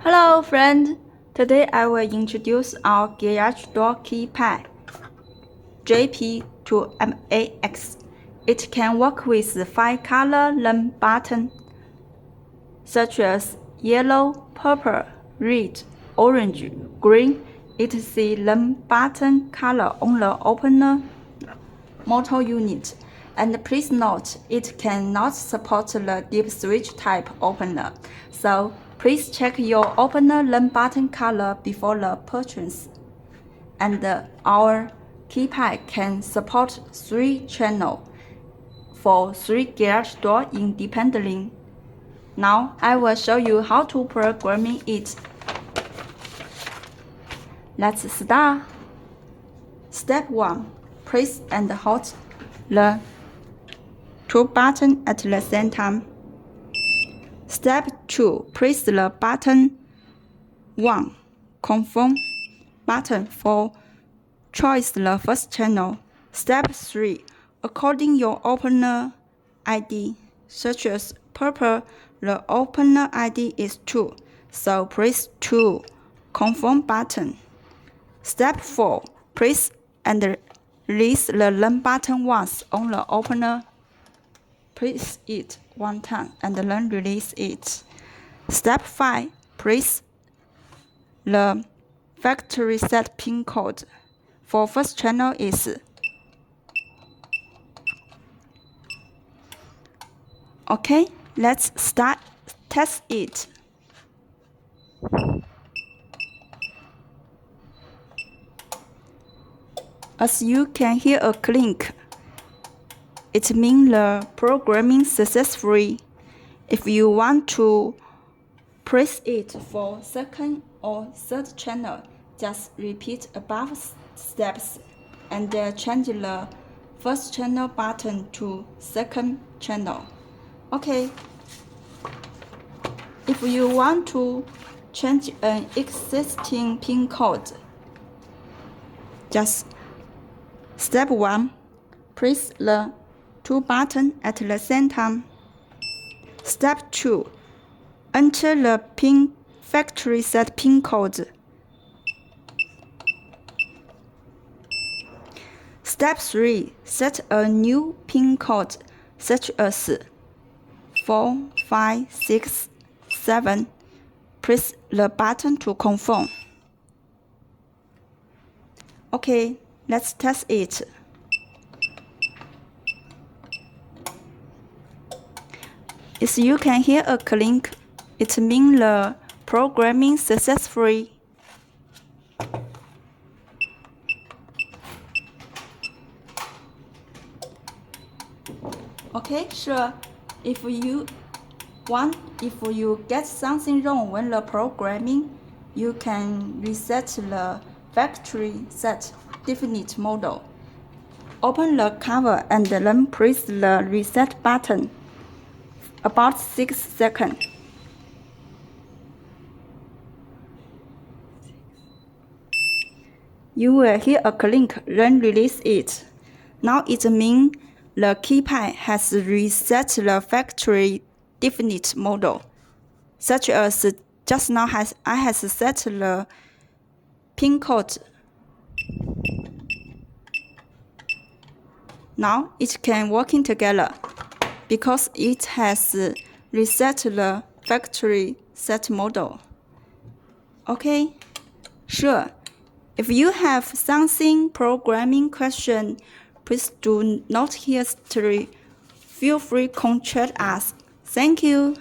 Hello friend, today I will introduce our garage door keypad JP2MAX. It can work with 5 color LUN buttons such as yellow, purple, red, orange, green, etc. LUN button color on the opener motor unit. And please note, it cannot support the deep switch type opener, so please check your opener LUN button color before the purchase. And our keypad can support 3 channels for 3 garage doors independently. Now I will show you how to program it. Let's start. Step 1. Press and hold the 2 buttons at the same time. Step 2. Press the button 1. Confirm button for choose the first channel. Step 3. According your opener ID, such as purple, the opener ID is 2, so press 2. Confirm button. Step 4. Press and release the LUN button once on the opener. Press it 1 time and then release it. Step 5. Press the factory set pin code. For first channel is okay. Let's start test it. As you can hear a clink, it means the programming successfully. If you want to press it for second or third channel, just repeat above steps and change the first channel button to second channel. Okay. If you want to change an existing pin code, just step 1. Press the 2 buttons at the same time. Step 2. Enter the factory set pin code. Step 3. Set a new pin code such as 4, 5, 6, 7. Press the button to confirm. Okay, let's test it. As you can hear a clink, it means the programming successfully. Okay, sure. If you get something wrong when the programming, you can reset the factory set definite model. Open the cover and then press the reset button. About 6 seconds. You will hear a clink, then release it. Now it means the keypad has reset the factory definite model, such as just now I has set the pin code. Now it can working together because it has reset the factory set model. Okay, sure. If you have something programming question, please do not hesitate. Feel free to contact us. Thank you.